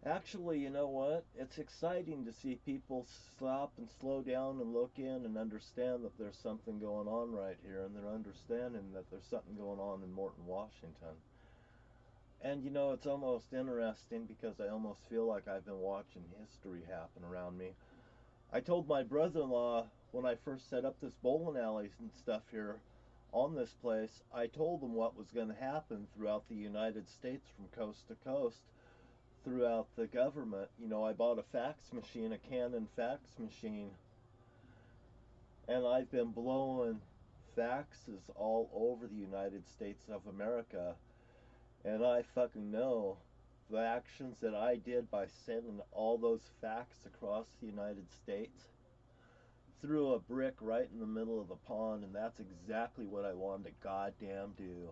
Actually, you know what? It's exciting to see people stop and slow down and look in and understand that there's something going on right here, and they're understanding that there's something going on in Morton, Washington. And you know, it's almost interesting because I almost feel like I've been watching history happen around me. I told my brother-in-law when I first set up this bowling alleys and stuff here on this place, I told him what was going to happen throughout the United States from coast to coast throughout the government. You know, I bought a fax machine, a Canon fax machine, and I've been blowing faxes all over the United States of America. And I fucking know the actions that I did by sending all those fax across the United States threw a brick right in the middle of the pond, and that's exactly what I wanted to goddamn do.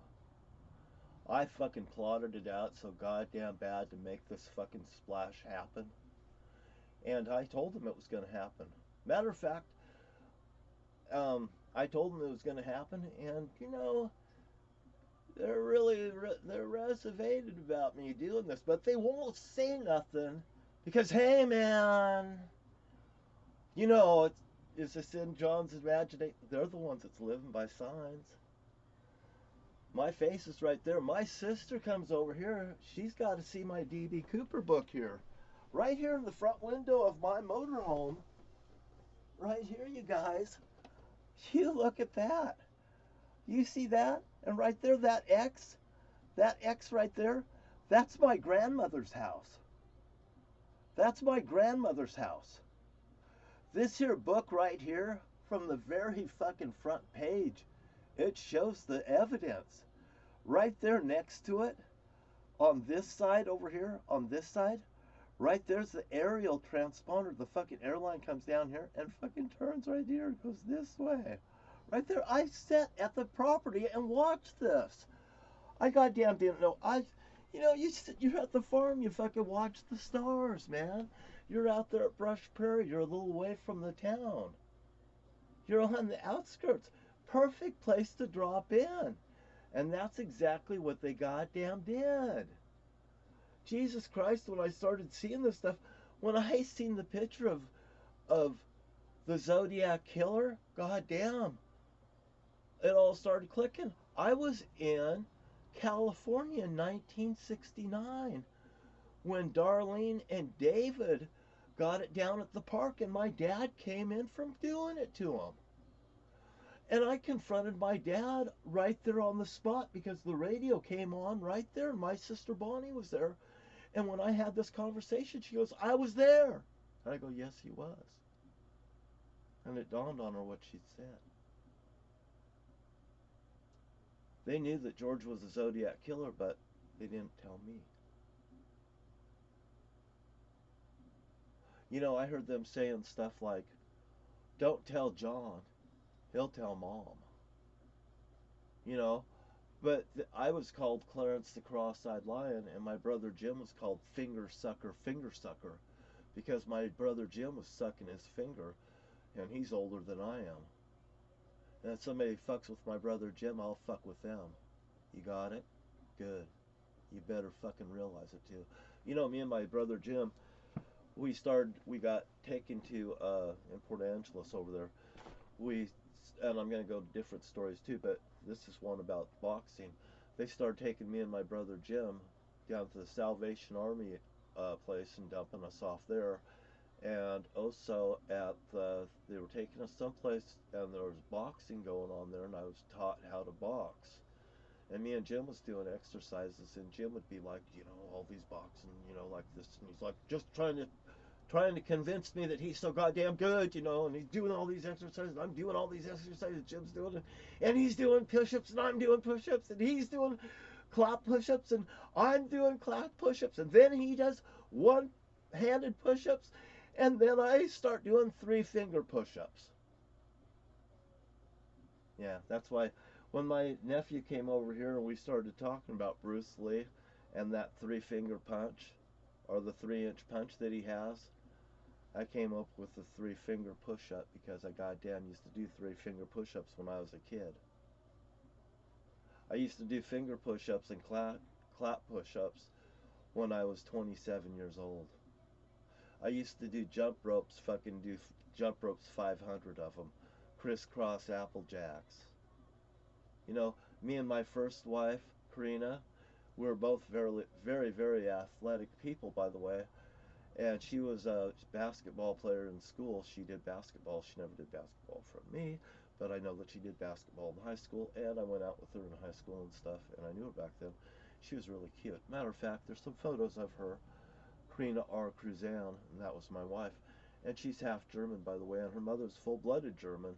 I fucking plotted it out so goddamn bad to make this fucking splash happen. And I told them it was going to happen. Matter of fact, I told them it was going to happen, and you know, they're reservated about me doing this, but they won't say nothing because hey man, you know it's just in John's imagination. They're the ones that's living by signs. My face is right there. My sister comes over here. She's got to see my D.B. Cooper book here, right here in the front window of my motorhome. Right here, you guys. You look at that. You see that? And right there, that X right there, that's my grandmother's house. That's my grandmother's house. This here book right here, from the very fucking front page, it shows the evidence. Right there next to it, on this side over here, on this side, right there's the aerial transponder. The fucking airline comes down here and fucking turns right here and goes this way. Right there, I sat at the property and watched this. I goddamn didn't know. You know, you're at the farm. You fucking watch the stars, man. You're out there at Brush Prairie. You're a little away from the town. You're on the outskirts. Perfect place to drop in. And that's exactly what they goddamn did. Jesus Christ, when I started seeing this stuff, when I seen the picture of the Zodiac Killer, goddamn, it all started clicking. I was in California in 1969 when Darlene and David got it down at the park, and my dad came in from doing it to him. And I confronted my dad right there on the spot because the radio came on right there, and my sister Bonnie was there. And when I had this conversation, she goes, I was there. And I go, yes, he was. And it dawned on her what she'd said. They knew that George was a Zodiac killer, but they didn't tell me. You know, I heard them saying stuff like, don't tell John, he'll tell Mom. You know, but I was called Clarence the Cross-Eyed Lion, and my brother Jim was called Finger Sucker, because my brother Jim was sucking his finger, and he's older than I am. And if somebody fucks with my brother Jim, I'll fuck with them. You got it? Good. You better fucking realize it too. You know, me and my brother Jim, we got taken to in Port Angeles over there. We and I'm gonna go to different stories too, but this is one about boxing. They started taking me and my brother Jim down to the Salvation Army place and dumping us off there. And also they were taking us someplace and there was boxing going on there, and I was taught how to box. And me and Jim was doing exercises, and Jim would be like, you know, all these boxing, you know, like this, and he's like just trying to convince me that he's so goddamn good, you know, and he's doing all these exercises, and I'm doing all these exercises, Jim's doing it, and he's doing push-ups, and I'm doing push-ups, and he's doing clap push-ups, and I'm doing clap push-ups, and then he does one-handed push-ups, and then I start doing three-finger push-ups. Yeah, that's why when my nephew came over here and we started talking about Bruce Lee and that three-finger punch, or the 3-inch punch that he has, I came up with the three-finger push-up because I goddamn used to do three-finger push-ups when I was a kid. I used to do finger push-ups and clap push-ups when I was 27 years old. I used to do jump ropes, fucking do jump ropes 500 of them, crisscross apple jacks. You know, me and my first wife, Karina, we were both very, very, very athletic people, by the way. And she was a basketball player in school. She did basketball. She never did basketball from me, but I know that she did basketball in high school, and I went out with her in high school and stuff, and I knew her back then. She was really cute. Matter of fact, there's some photos of her, Karina R. Cruzan, and that was my wife. And she's half German, by the way, and her mother's full-blooded German.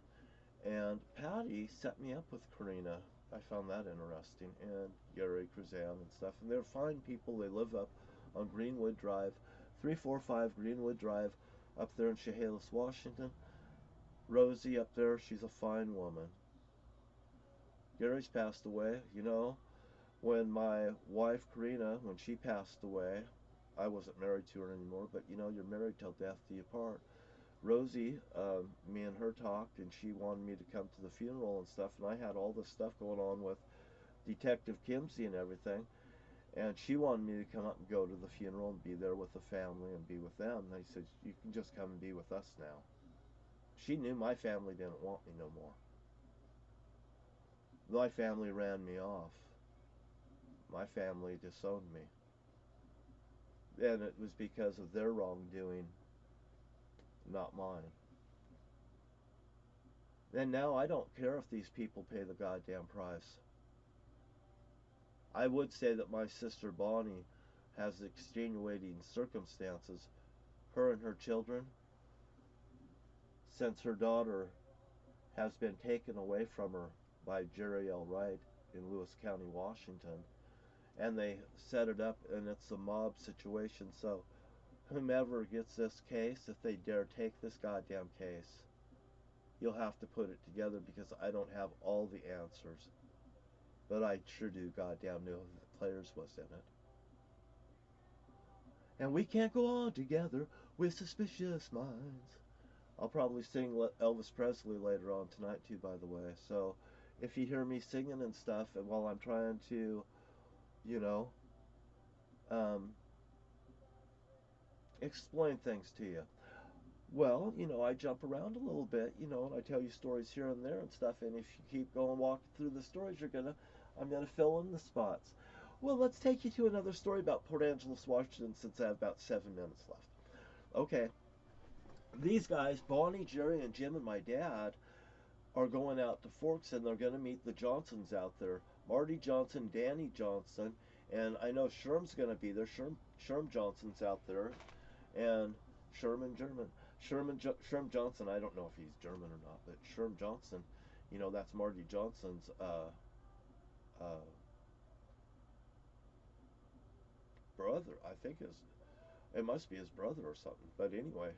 And Patty set me up with Karina. I found that interesting, and Gary Cruzan and stuff. And they're fine people. They live up on Greenwood Drive, 345 Greenwood Drive, up there in Chehalis, Washington. Rosie up there, she's a fine woman. Gary's passed away. You know, when my wife Karina, when she passed away, I wasn't married to her anymore, but you know, you're married till death do you part. Rosie, me and her talked, and she wanted me to come to the funeral and stuff, and I had all this stuff going on with Detective Kimsey and everything, and she wanted me to come up and go to the funeral and be there with the family and be with them. And I said, you can just come and be with us now. She knew my family didn't want me no more. My family ran me off. My family disowned me. And it was because of their wrongdoing, not mine. And now I don't care if these people pay the goddamn price. I would say that my sister Bonnie has extenuating circumstances. Her and her children, since her daughter has been taken away from her by Jerry L Wright in Lewis County, Washington, and they set it up, and it's a mob situation. So whomever gets this case, if they dare take this goddamn case, you'll have to put it together, because I don't have all the answers, but I sure do goddamn know who the players was in it. And we can't go on together with suspicious minds. I'll probably sing Elvis Presley later on tonight too, by the way. So if you hear me singing and stuff, and while I'm trying to, you know, explain things to you, well, you know, I jump around a little bit, you know, and I tell you stories here and there and stuff. And if you keep going walking through the stories, I'm gonna fill in the spots. Well, let's take you to another story about Port Angeles, Washington, since I have about 7 minutes left. Okay. These guys, Bonnie, Jerry, and Jim, and my dad, are going out to Forks, and they're going to meet the Johnsons out there. Marty Johnson, Danny Johnson, and I know Sherm's going to be there. Sherm Johnson's out there, and Sherm Johnson, I don't know if he's German or not, but Sherm Johnson, you know, that's Marty Johnson's brother, I think it must be his brother or something. But anyway,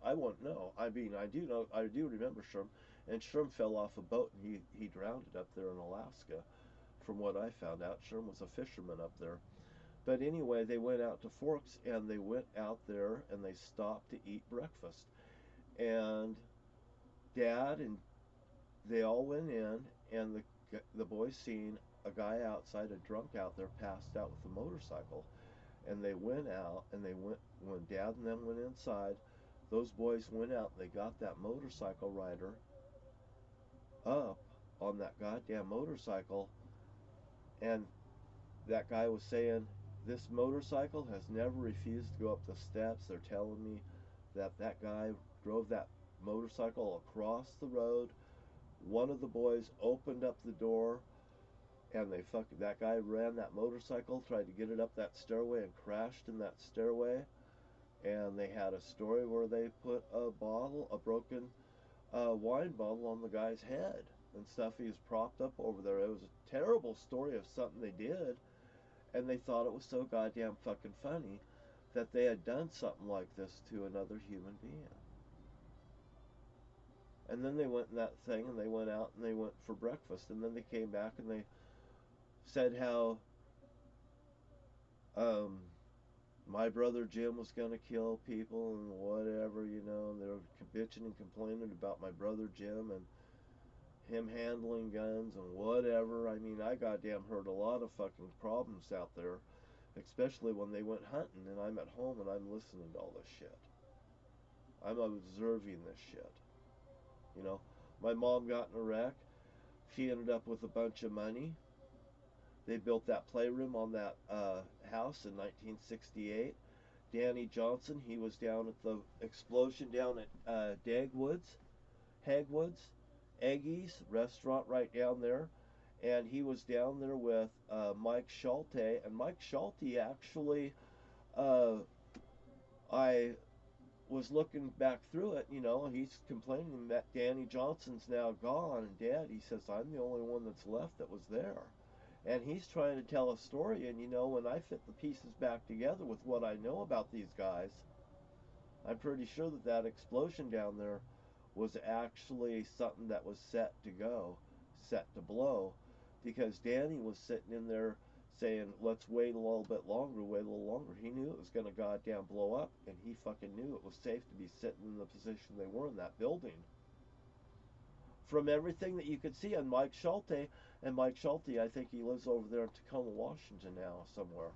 I won't know. I mean, I do remember Sherm. And Sherm fell off a boat, and he drowned up there in Alaska, from what I found out. Sherm was a fisherman up there. But anyway, they went out to Forks, and they went out there, and they stopped to eat breakfast. And Dad and they all went in, and the boys seen a guy outside, a drunk out there, passed out with a motorcycle. And they went out, and when Dad and them went inside, those boys went out, and they got that motorcycle rider up on that goddamn motorcycle, and that guy was saying, this motorcycle has never refused to go up the steps. They're telling me that guy drove that motorcycle across the road. One of the boys opened up the door, and that guy ran that motorcycle, tried to get it up that stairway, and crashed in that stairway. And they had a story where they put a broken wine bottle on the guy's head and stuff. He was propped up over there. It was a terrible story of something they did, and they thought it was so goddamn fucking funny that they had done something like this to another human being. And then they went in that thing, and they went out, and they went for breakfast, and then they came back, and they said how my brother Jim was going to kill people and whatever, you know, and they were bitching and complaining about my brother Jim and him handling guns and whatever. I mean, I goddamn heard a lot of fucking problems out there, especially when they went hunting and I'm at home and I'm listening to all this shit. I'm observing this shit. You know, my mom got in a wreck. She ended up with a bunch of money. They built that playroom on that house in 1968. Danny Johnson, he was down at the explosion down at Hagwoods, Eggy's restaurant right down there. And he was down there with Mike Schulte. And Mike Schulte actually, I was looking back through it, you know, he's complaining that Danny Johnson's now gone. And Dad, he says, I'm the only one that's left that was there. And he's trying to tell a story, and you know, when I fit the pieces back together with what I know about these guys, I'm pretty sure that that explosion down there was actually something that was set to go, set to blow, because Danny was sitting in there saying, let's wait a little bit longer, wait a little longer. He knew it was going to goddamn blow up, and he fucking knew it was safe to be sitting in the position they were in that building. From everything that you could see on Mike Schulte, and Mike Schulte, I think he lives over there in Tacoma, Washington now, somewhere.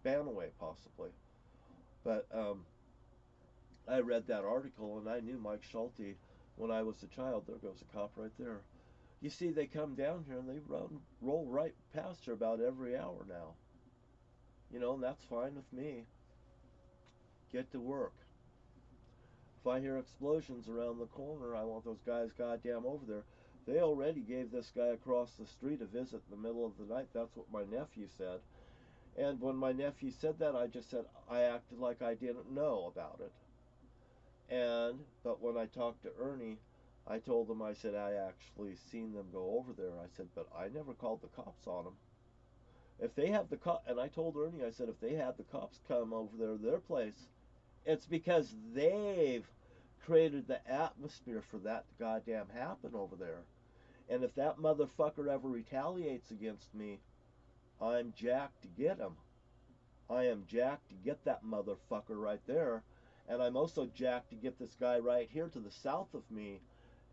Spanaway, possibly. But I read that article, and I knew Mike Schulte when I was a child. There goes a cop right there. You see, they come down here, and they roll right past her about every hour now. You know, and that's fine with me. Get to work. If I hear explosions around the corner, I want those guys goddamn over there. They already gave this guy across the street a visit in the middle of the night. That's what my nephew said. And when my nephew said that, I just said I acted like I didn't know about it. But when I talked to Ernie, I told him, I said, I actually seen them go over there. I said, but I never called the cops on them. If they have the and I told Ernie, I said, if they had the cops come over there to their place, it's because they've created the atmosphere for that to goddamn happen over there. And if that motherfucker ever retaliates against me, I'm jacked to get him. I am jacked to get that motherfucker right there. And I'm also jacked to get this guy right here to the south of me.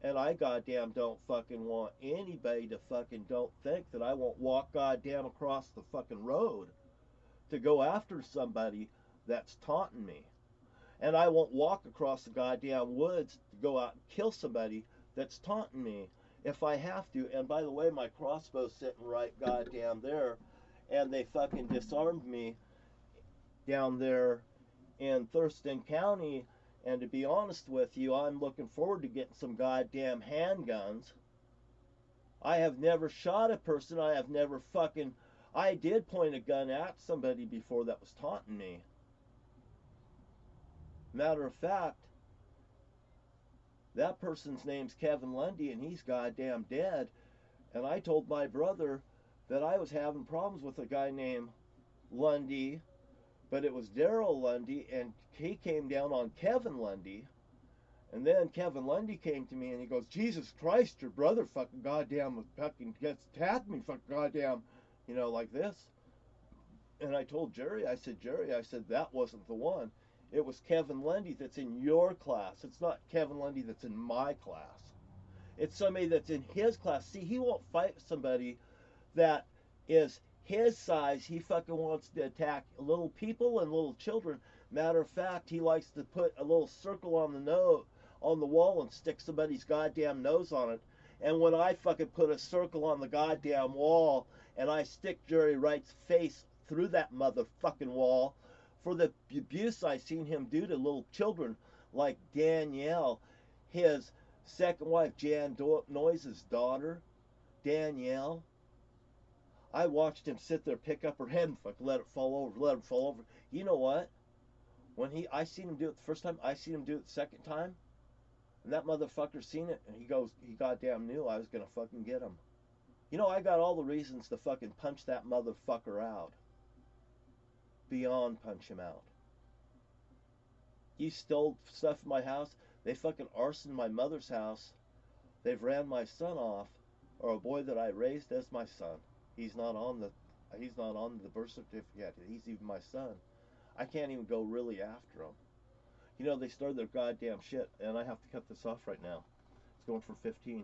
And I goddamn don't fucking want anybody to fucking don't think that I won't walk goddamn across the fucking road to go after somebody that's taunting me. And I won't walk across the goddamn woods to go out and kill somebody that's taunting me if I have to. And by the way, my crossbow's sitting right goddamn there. And they fucking disarmed me down there in Thurston County. And to be honest with you, I'm looking forward to getting some goddamn handguns. I have never shot a person. I have never fucking... I did point a gun at somebody before that was taunting me. Matter of fact, that person's name's Kevin Lundy, and he's goddamn dead. And I told my brother that I was having problems with a guy named Lundy, but it was Daryl Lundy, and he came down on Kevin Lundy. And then Kevin Lundy came to me, and he goes, Jesus Christ, your brother fucking goddamn fucking gets tagged me, fucking goddamn, you know, like this. And I told Jerry, I said, that wasn't the one. It was Kevin Lundy that's in your class. It's not Kevin Lundy that's in my class. It's somebody that's in his class. See, he won't fight somebody that is his size. He fucking wants to attack little people and little children. Matter of fact, he likes to put a little circle on the wall and stick somebody's goddamn nose on it. And when I fucking put a circle on the goddamn wall and I stick Jerry Wright's face through that motherfucking wall, for the abuse I seen him do to little children like Danielle, his second wife, Jan Noise's daughter, Danielle. I watched him sit there, pick up her head and fucking let it fall over. You know what? When I seen him do it the first time, I seen him do it the second time, and that motherfucker seen it, and he goddamn knew I was gonna fucking get him. You know, I got all the reasons to fucking punch that motherfucker out. Beyond punch him out. He stole stuff from my house. They fucking arsoned my mother's house. They've ran my son off, or a boy that I raised as my son. He's not on the birth certificate. He's even my son. I can't even go really after him. You know, they started their goddamn shit, and I have to cut this off right now. It's going for 15.